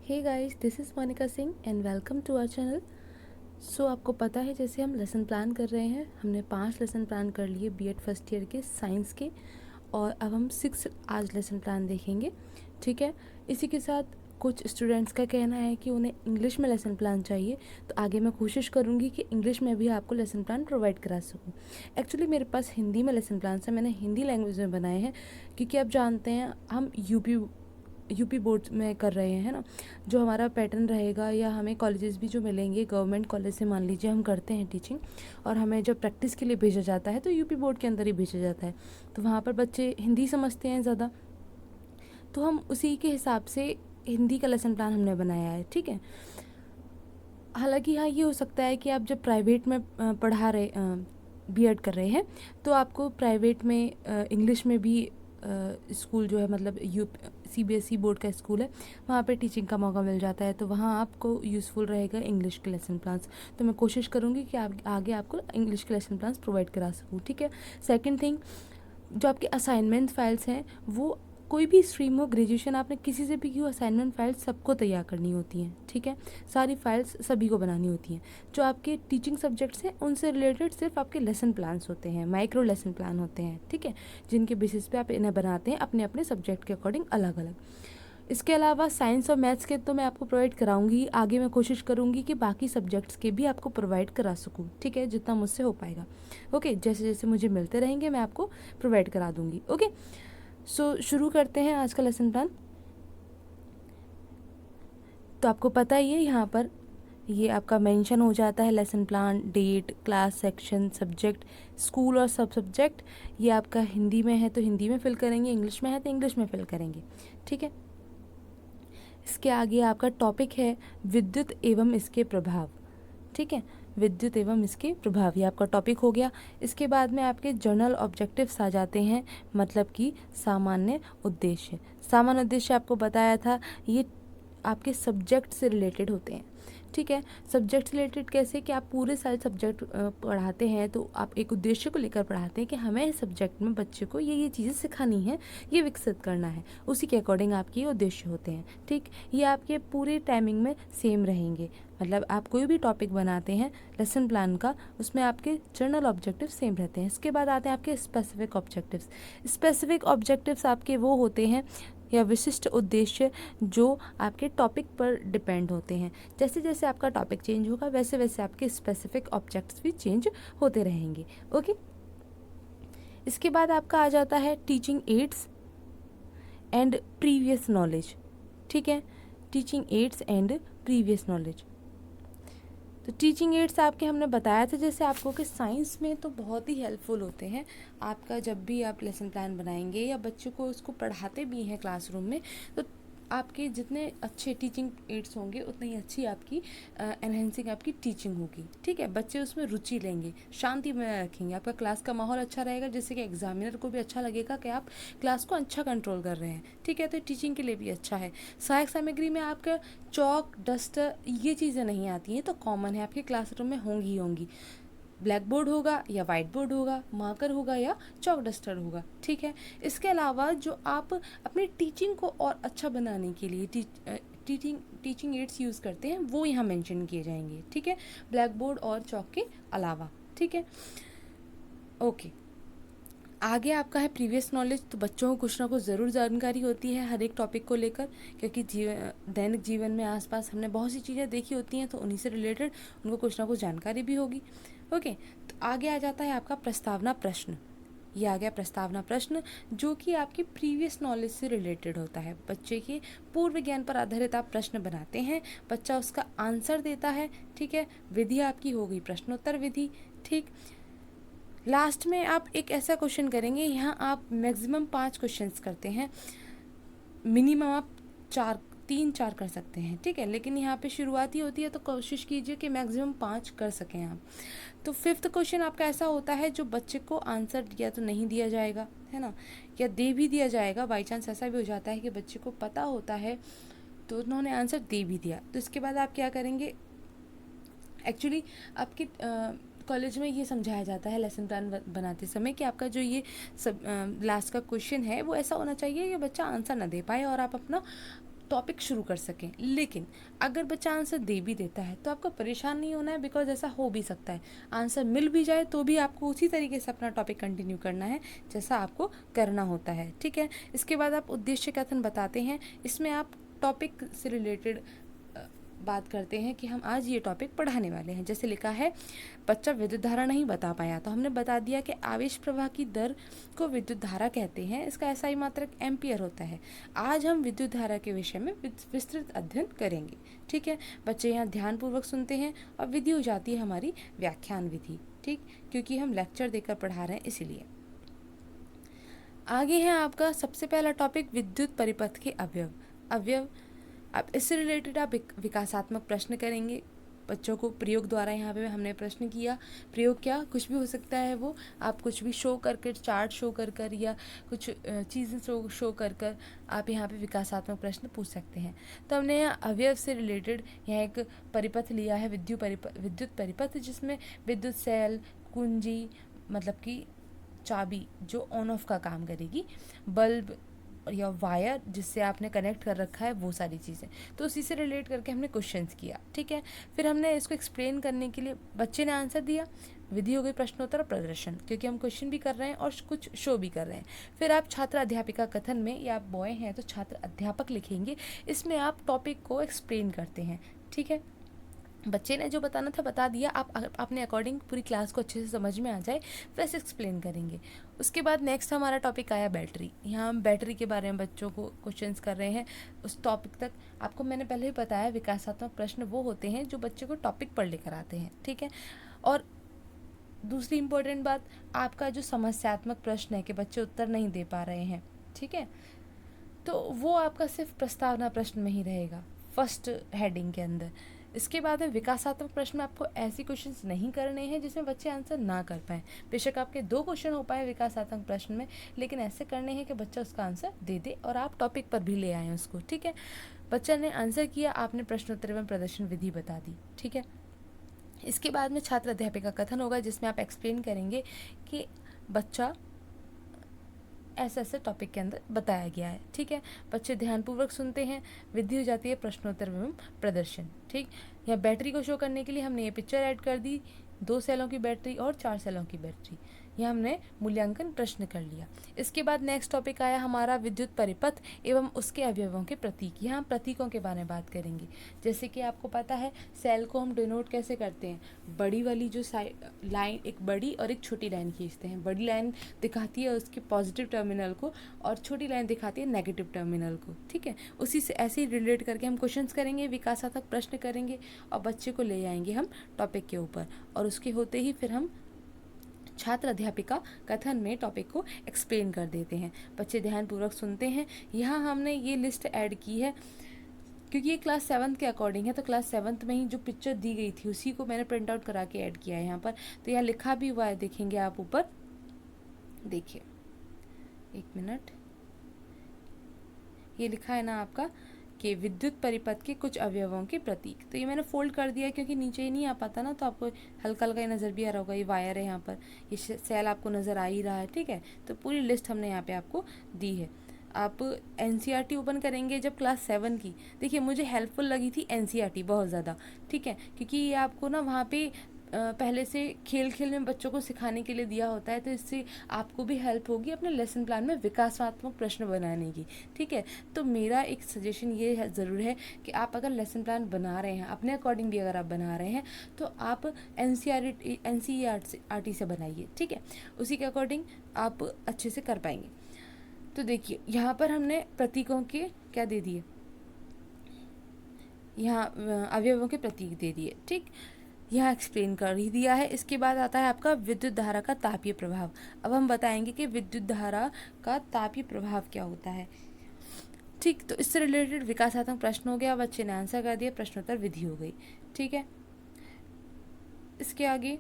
Hey guys, this is Monika Singh and welcome to our channel. So आपको पता है जैसे हम लेसन प्लान कर रहे हैं, हमने 5 लेसन प्लान कर लिए बीएड फर्स्ट ईयर के साइंस के, और अब हम 6 आज लेसन प्लान देखेंगे। ठीक है, इसी के साथ कुछ स्टूडेंट्स का कहना है कि उन्हें इंग्लिश में लेसन प्लान चाहिए, तो आगे मैं कोशिश करूँगी कि इंग्लिश में भी आपको लेसन प्लान प्रोवाइड करा सकूँ। एक्चुअली मेरे पास हिंदी में लेसन प्लान है, मैंने हिंदी लैंग्वेज में बनाए हैं, क्योंकि आप जानते हैं हम यूपी बोर्ड में कर रहे हैं, है ना। जो हमारा पैटर्न रहेगा, या हमें कॉलेजेस भी जो मिलेंगे गवर्नमेंट कॉलेज से, मान लीजिए हम करते हैं टीचिंग, और हमें जब प्रैक्टिस के लिए भेजा जाता है तो यूपी बोर्ड के अंदर ही भेजा जाता है, तो वहाँ पर बच्चे हिंदी समझते हैं ज़्यादा, तो हम उसी के हिसाब से हिंदी का लेसन प्लान हमने बनाया है। ठीक है, हालांकि हाँ, ये हो सकता है कि आप जब प्राइवेट में पढ़ा रहे बीएड कर रहे हैं, तो आपको प्राइवेट में इंग्लिश में भी स्कूल जो है, मतलब सीबीएसई बोर्ड का स्कूल है, वहाँ पे टीचिंग का मौका मिल जाता है, तो वहाँ आपको यूज़फुल रहेगा इंग्लिश के लेसन प्लान्स। तो मैं कोशिश करूँगी कि आगे आपको इंग्लिश के लेसन प्लान्स प्रोवाइड करा सकूँ। ठीक है, सेकंड थिंग, जो आपके असाइनमेंट फाइल्स हैं, वो कोई भी स्ट्रीम हो, ग्रेजुएशन आपने किसी से भी की हो, असाइनमेंट फाइल्स सबको तैयार करनी होती हैं। ठीक है, सारी फाइल्स सभी को बनानी होती हैं। जो आपके टीचिंग सब्जेक्ट्स हैं उनसे रिलेटेड सिर्फ आपके लेसन प्लान्स होते हैं, माइक्रो लेसन प्लान होते हैं। ठीक है, जिनके बेसिस पे आप इन्हें बनाते हैं अपने अपने सब्जेक्ट के अकॉर्डिंग अलग अलग। इसके अलावा साइंस और मैथ्स के तो मैं आपको प्रोवाइड कराऊंगी, आगे मैं कोशिश करूंगी कि बाकी सब्जेक्ट्स के भी आपको प्रोवाइड करा सकूं। ठीक है, जितना मुझसे हो पाएगा। ओके, जैसे जैसे मुझे मिलते रहेंगे मैं आपको प्रोवाइड करा दूंगी। ओके, सो शुरू करते हैं आज का लेसन प्लान। तो आपको पता ही है, यहाँ पर ये आपका मेंशन हो जाता है lesson plan, date, class, section, subject, school और सब सब्जेक्ट। ये आपका हिंदी में है तो हिंदी में फिल करेंगे, इंग्लिश में है तो इंग्लिश में फिल करेंगे। ठीक है, इसके आगे आपका टॉपिक है विद्युत एवं इसके प्रभाव। ठीक है, विद्युत एवं इसके प्रभाव, ये आपका टॉपिक हो गया। इसके बाद में आपके जर्नल ऑब्जेक्टिव्स आ जाते हैं, मतलब कि सामान्य उद्देश्य। सामान्य उद्देश्य आपको बताया था, ये आपके सब्जेक्ट से रिलेटेड होते हैं। ठीक है, सब्जेक्ट से रिलेटेड कैसे कि आप पूरे सारे सब्जेक्ट पढ़ाते हैं, तो आप एक उद्देश्य को लेकर पढ़ाते हैं कि हमें इस सब्जेक्ट में बच्चे को ये चीज़ें सिखानी है, ये विकसित करना है, उसी के अकॉर्डिंग आपके ये उद्देश्य होते हैं। ठीक, ये आपके पूरे टाइमिंग में सेम रहेंगे, मतलब आप कोई भी टॉपिक बनाते हैं लेसन प्लान का, उसमें आपके जर्नल ऑब्जेक्टिव सेम रहते हैं। इसके बाद आते हैं आपके स्पेसिफिक ऑब्जेक्टिव्स। स्पेसिफिक ऑब्जेक्टिव्स आपके वो होते हैं, या विशिष्ट उद्देश्य, जो आपके टॉपिक पर डिपेंड होते हैं। जैसे जैसे आपका टॉपिक चेंज होगा वैसे वैसे आपके स्पेसिफिक ऑब्जेक्ट्स भी चेंज होते रहेंगे। ओके, इसके बाद आपका आ जाता है teaching ads and previous knowledge. ठीक है, teaching ads and previous knowledge. तो टीचिंग एड्स आपके हमने बताया था जैसे आपको कि साइंस में तो बहुत ही हेल्पफुल होते हैं। आपका जब भी आप लेसन प्लान बनाएंगे या बच्चों को उसको पढ़ाते भी हैं क्लासरूम में, तो आपके जितने अच्छे टीचिंग एड्स होंगे उतनी ही अच्छी आपकी एनहेंसिंग आपकी टीचिंग होगी। ठीक है, बच्चे उसमें रुचि लेंगे, शांति बनाए रखेंगे, आपका क्लास का माहौल अच्छा रहेगा, जिससे कि एग्जामिनर को भी अच्छा लगेगा कि आप क्लास को अच्छा कंट्रोल कर रहे हैं। ठीक है, तो टीचिंग के लिए भी अच्छा है। सहायक सामग्री में आपका चौक, डस्टर, ये चीज़ें नहीं आती हैं, तो कॉमन है, आपके क्लासरूम में होंगी ही होंगी। ब्लैक बोर्ड होगा या वाइट बोर्ड होगा, मार्कर होगा या चौक डस्टर होगा। ठीक है, इसके अलावा जो आप अपनी टीचिंग को और अच्छा बनाने के लिए टीचिंग एड्स यूज़ करते हैं वो यहाँ मेंशन किए जाएंगे। ठीक है, ब्लैक बोर्ड और चौक के अलावा। ठीक है, ओके, आगे आपका है प्रीवियस नॉलेज। तो बच्चों को कुछ ना कुछ ज़रूर जानकारी होती है हर एक टॉपिक को लेकर, क्योंकि दैनिक जीवन में आसपास हमने बहुत सी चीज़ें देखी होती हैं, तो उन्हीं से रिलेटेड उनको कुछ ना कुछ जानकारी भी होगी। ओके, तो आगे आ जाता है आपका प्रस्तावना प्रश्न। ये आ गया प्रस्तावना प्रश्न, जो कि आपकी प्रीवियस नॉलेज से रिलेटेड होता है। बच्चे के पूर्व ज्ञान पर आधारित आप प्रश्न बनाते हैं, बच्चा उसका आंसर देता है। ठीक है, विधि आपकी हो गई प्रश्नोत्तर विधि। ठीक, लास्ट में आप एक ऐसा क्वेश्चन करेंगे, यहाँ आप मैक्सिमम 5 क्वेश्चंस करते हैं, मिनिमम आप 3-4 कर सकते हैं। ठीक है, लेकिन यहाँ पे शुरुआती होती है तो कोशिश कीजिए कि मैक्सिमम 5 कर सकें आप। तो 5th क्वेश्चन आपका ऐसा होता है जो बच्चे को आंसर या तो नहीं दिया जाएगा, है ना, या दे भी दिया जाएगा। बाई चांस ऐसा भी हो जाता है कि बच्चे को पता होता है तो उन्होंने आंसर दे भी दिया, तो इसके बाद आप क्या करेंगे। एक्चुअली आपके कॉलेज में ये समझाया जाता है लेसन प्लान बनाते समय कि आपका जो ये सब लास्ट का क्वेश्चन है वो ऐसा होना चाहिए कि बच्चा आंसर ना दे पाए और आप अपना टॉपिक शुरू कर सकें। लेकिन अगर बच्चा आंसर दे भी देता है तो आपको परेशान नहीं होना है, बिकॉज ऐसा हो भी सकता है आंसर मिल भी जाए तो भी आपको उसी तरीके से अपना टॉपिक कंटिन्यू करना है जैसा आपको करना होता है, ठीक है। इसके बाद आप उद्देश्य कथन बताते हैं। इसमें आप टॉपिक से रिलेटेड बात करते हैं कि हम आज ये टॉपिक पढ़ाने वाले हैं। जैसे लिखा है बच्चा विद्युत धारा नहीं बता पाया, तो हमने बता दिया कि आवेश प्रवाह की दर को विद्युत धारा कहते हैं, इसका एसआई मात्रक एम्पियर होता है। आज हम विद्युत धारा के विषय में विस्तृत अध्ययन करेंगे, ठीक है। बच्चे यहाँ ध्यानपूर्वक सुनते हैं और विधि हो जाती है हमारी व्याख्यान विधि, ठीक, क्योंकि हम लेक्चर देकर पढ़ा रहे हैं इसीलिए। आगे है आपका सबसे पहला टॉपिक विद्युत परिपथ के अवयव। अब इससे रिलेटेड आप विकासात्मक प्रश्न करेंगे बच्चों को प्रयोग द्वारा। यहाँ पे हमने प्रश्न किया, प्रयोग क्या कुछ भी हो सकता है, वो आप कुछ भी शो करके, चार्ट शो कर या कुछ चीज़ें शो कर आप यहाँ पे विकासात्मक प्रश्न पूछ सकते हैं। तो हमने यहाँ अवयव से रिलेटेड यहाँ एक परिपथ लिया है, विद्युत परिपथ, जिसमें विद्युत सेल, कुंजी मतलब कि चाबी जो ऑन ऑफ का काम करेगी, बल्ब या वायर जिससे आपने कनेक्ट कर रखा है, वो सारी चीज़ें, तो उसी से रिलेट करके हमने क्वेश्चंस किया, ठीक है। फिर हमने इसको एक्सप्लेन करने के लिए बच्चे ने आंसर दिया, विधि हो गई प्रश्नोत्तर और प्रदर्शन, क्योंकि हम क्वेश्चन भी कर रहे हैं और कुछ शो भी कर रहे हैं। फिर आप छात्र अध्यापिका कथन में, या आप बॉय हैं तो छात्र अध्यापक लिखेंगे, इसमें आप टॉपिक को एक्सप्लेन करते हैं, ठीक है। बच्चे ने जो बताना था बता दिया, आप अपने अकॉर्डिंग पूरी क्लास को अच्छे से समझ में आ जाए वैसे एक्सप्लेन करेंगे। उसके बाद नेक्स्ट हमारा टॉपिक आया बैटरी। यहाँ हम बैटरी के बारे में बच्चों को क्वेश्चंस कर रहे हैं। उस टॉपिक तक आपको मैंने पहले ही बताया, विकासात्मक प्रश्न वो होते हैं जो बच्चे को टॉपिक पर लेकर आते हैं, ठीक है। और दूसरी इम्पोर्टेंट बात, आपका जो समस्यात्मक प्रश्न है कि बच्चे उत्तर नहीं दे पा रहे हैं, ठीक है, तो वो आपका सिर्फ प्रस्तावना प्रश्न में ही रहेगा, फर्स्ट हेडिंग के अंदर। इसके बाद में विकासात्मक प्रश्न में आपको ऐसी क्वेश्चंस नहीं करने हैं जिसमें बच्चे आंसर ना कर पाएँ। बेशक आपके 2 क्वेश्चन हो पाए विकासात्मक प्रश्न में, लेकिन ऐसे करने हैं कि बच्चा उसका आंसर दे दे और आप टॉपिक पर भी ले आएँ उसको, ठीक है। बच्चा ने आंसर किया, आपने प्रश्नोत्तर एवं प्रदर्शन विधि बता दी, ठीक है। इसके बाद में छात्र अध्यापिका कथन होगा, जिसमें आप एक्सप्लेन करेंगे कि बच्चा ऐसे ऐसे टॉपिक के अंदर बताया गया है, ठीक है। बच्चे ध्यानपूर्वक सुनते हैं, विधि हो जाती है प्रश्नोत्तर एवं प्रदर्शन, ठीक। यहाँ बैटरी को शो करने के लिए हमने ये पिक्चर ऐड कर दी, 2 सेलों की बैटरी और 4 सेलों की बैटरी। यह हमने मूल्यांकन प्रश्न कर लिया। इसके बाद नेक्स्ट टॉपिक आया हमारा विद्युत परिपथ एवं उसके अवयवों के प्रतीक। यहाँ प्रतीकों के बारे में बात करेंगे। जैसे कि आपको पता है सेल को हम डिनोट कैसे करते हैं, बड़ी वाली जो लाइन, एक बड़ी और एक छोटी लाइन खींचते हैं। बड़ी लाइन दिखाती है उसके पॉजिटिव टर्मिनल को और छोटी लाइन दिखाती है नेगेटिव टर्मिनल को, ठीक है। उसी से ऐसे ही रिलेट करके हम क्वेश्चंस करेंगे, विकासात्मक प्रश्न करेंगे और बच्चे को ले आएंगे हम टॉपिक के ऊपर, और उसके होते ही फिर हम छात्र अध्यापिका कथन में टॉपिक को एक्सप्लेन कर देते हैं। बच्चे ध्यानपूर्वक सुनते हैं। यहाँ हमने ये लिस्ट ऐड की है क्योंकि ये क्लास 7 के अकॉर्डिंग है, तो क्लास 7 में ही जो पिक्चर दी गई थी उसी को मैंने प्रिंट आउट करा के ऐड किया है यहाँ पर। तो यहाँ लिखा भी हुआ है, देखेंगे आप ऊपर, देखिए 1 मिनट, ये लिखा है ना आपका कि विद्युत परिपथ के कुछ अवयवों के प्रतीक। तो ये मैंने फोल्ड कर दिया क्योंकि नीचे ही नहीं आ पाता ना, तो आपको हल्का हल्का नज़र भी आ रहा होगा। ये वायर है यहाँ पर, ये सेल आपको नज़र आ ही रहा है, ठीक है। तो पूरी लिस्ट हमने यहाँ पे आपको दी है। आप एनसीईआरटी ओपन करेंगे जब क्लास 7 की, देखिए मुझे हेल्पफुल लगी थी एनसीईआरटी बहुत ज़्यादा, ठीक है, क्योंकि ये आपको ना वहाँ पे पहले से खेल खेल में बच्चों को सिखाने के लिए दिया होता है, तो इससे आपको भी हेल्प होगी अपने लेसन प्लान में विकासात्मक प्रश्न बनाने की, ठीक है। तो मेरा एक सजेशन ये है ज़रूर है कि आप अगर लेसन प्लान बना रहे हैं अपने अकॉर्डिंग भी अगर आप बना रहे हैं तो आप एनसीईआरटी से बनाइए, ठीक है। उसी के अकॉर्डिंग आप अच्छे से कर पाएंगे। तो देखिए यहाँ पर हमने प्रतीकों के क्या दे दिए, यहाँ अवयवों के प्रतीक दे दिए, ठीक, यहाँ एक्सप्लेन कर ही दिया है। इसके बाद आता है आपका विद्युत धारा का तापीय प्रभाव। अब हम बताएंगे कि विद्युत धारा का तापीय प्रभाव क्या होता है, ठीक। तो इससे रिलेटेड विकासात्मक प्रश्न हो गया, बच्चे ने आंसर कर दिया, प्रश्नोत्तर विधि हो गई, ठीक है। इसके आगे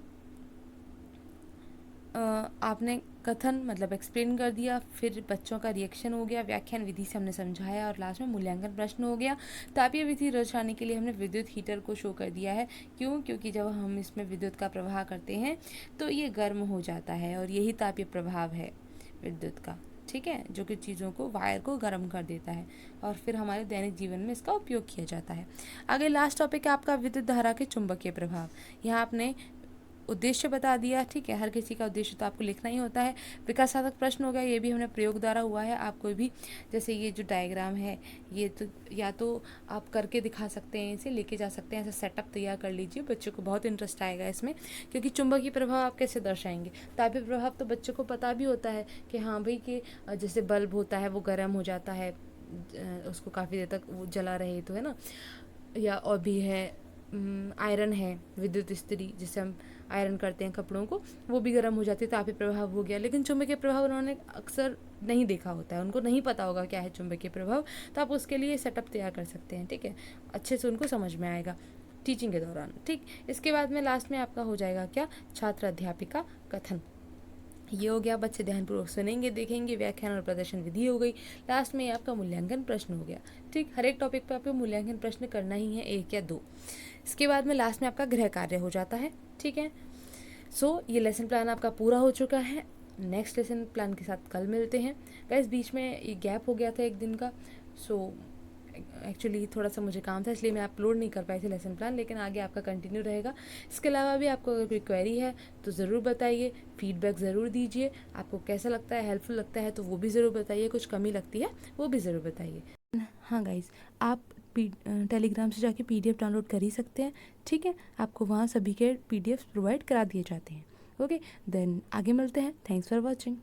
आपने कथन मतलब एक्सप्लेन कर दिया, फिर बच्चों का रिएक्शन हो गया, व्याख्यान विधि से हमने समझाया और लास्ट में मूल्यांकन प्रश्न हो गया। तापीय विधि दर्शाने के लिए हमने विद्युत हीटर को शो कर दिया है। क्यों? क्योंकि जब हम इसमें विद्युत का प्रवाह करते हैं तो ये गर्म हो जाता है और यही तापीय प्रभाव है विद्युत का, ठीक है, जो कि चीज़ों को वायर को गर्म कर देता है और फिर हमारे दैनिक जीवन में इसका उपयोग किया जाता है। आगे लास्ट टॉपिक है आपका विद्युत धारा के चुंबकीय प्रभाव। यहाँ आपने उद्देश्य बता दिया, ठीक है, हर किसी का उद्देश्य तो आपको लिखना ही होता है। विकासात्मक प्रश्न हो गया, ये भी हमने प्रयोग द्वारा हुआ है। आप कोई भी जैसे ये जो डायग्राम है ये तो या तो आप करके दिखा सकते हैं, इसे लेके जा सकते हैं, ऐसा सेटअप तैयार कर लीजिए, बच्चों को बहुत इंटरेस्ट आएगा इसमें, क्योंकि चुंबकीय प्रभाव आप कैसे दर्शाएंगे। तापीय प्रभाव तो बच्चों को पता भी होता है कि हाँ भाई कि जैसे बल्ब होता है वो गर्म हो जाता है, उसको काफ़ी देर तक वो जला रहे तो है ना, या और भी है आयरन है, विद्युत इस्त्री जिससे हम आयरन करते हैं कपड़ों को, वो भी गर्म हो जाती है, तापीय प्रभाव हो गया। लेकिन चुंबकीय प्रभाव उन्होंने अक्सर नहीं देखा होता है, उनको नहीं पता होगा क्या है चुंबकीय प्रभाव, तो आप उसके लिए सेटअप तैयार कर सकते हैं, ठीक है, अच्छे से उनको समझ में आएगा टीचिंग के दौरान, ठीक। इसके बाद में लास्ट में आपका हो जाएगा क्या, छात्र अध्यापिका कथन। ये हो गया, बच्चे ध्यानपूर्वक सुनेंगे, देखेंगे, व्याख्यान और प्रदर्शन विधि हो गई। लास्ट में ये आपका मूल्यांकन प्रश्न हो गया, ठीक। हर एक टॉपिक पे आपको मूल्यांकन प्रश्न करना ही है, 1 या 2। इसके बाद में लास्ट में आपका गृह कार्य हो जाता है, ठीक है। ये लेसन प्लान आपका पूरा हो चुका है। नेक्स्ट लेसन प्लान के साथ कल मिलते हैं। गाइस बीच में ये गैप हो गया था 1 दिन का, एक्चुअली थोड़ा सा मुझे काम था इसलिए मैं अपलोड नहीं कर पाई थी लेसन प्लान, लेकिन आगे आपका कंटिन्यू रहेगा। इसके अलावा भी आपको अगर कोई क्वेरी है तो ज़रूर बताइए, फीडबैक ज़रूर दीजिए, आपको कैसा लगता है, हेल्पफुल लगता है तो वो भी ज़रूर बताइए, कुछ कमी लगती है वो भी ज़रूर बताइए। हाँ गाइस, आप टेलीग्राम से जाके PDF डाउनलोड कर ही सकते हैं, ठीक है, आपको वहाँ सभी के PDF प्रोवाइड करा दिए जाते हैं। ओके देन आगे मिलते हैं, थैंक्स फॉर वॉचिंग।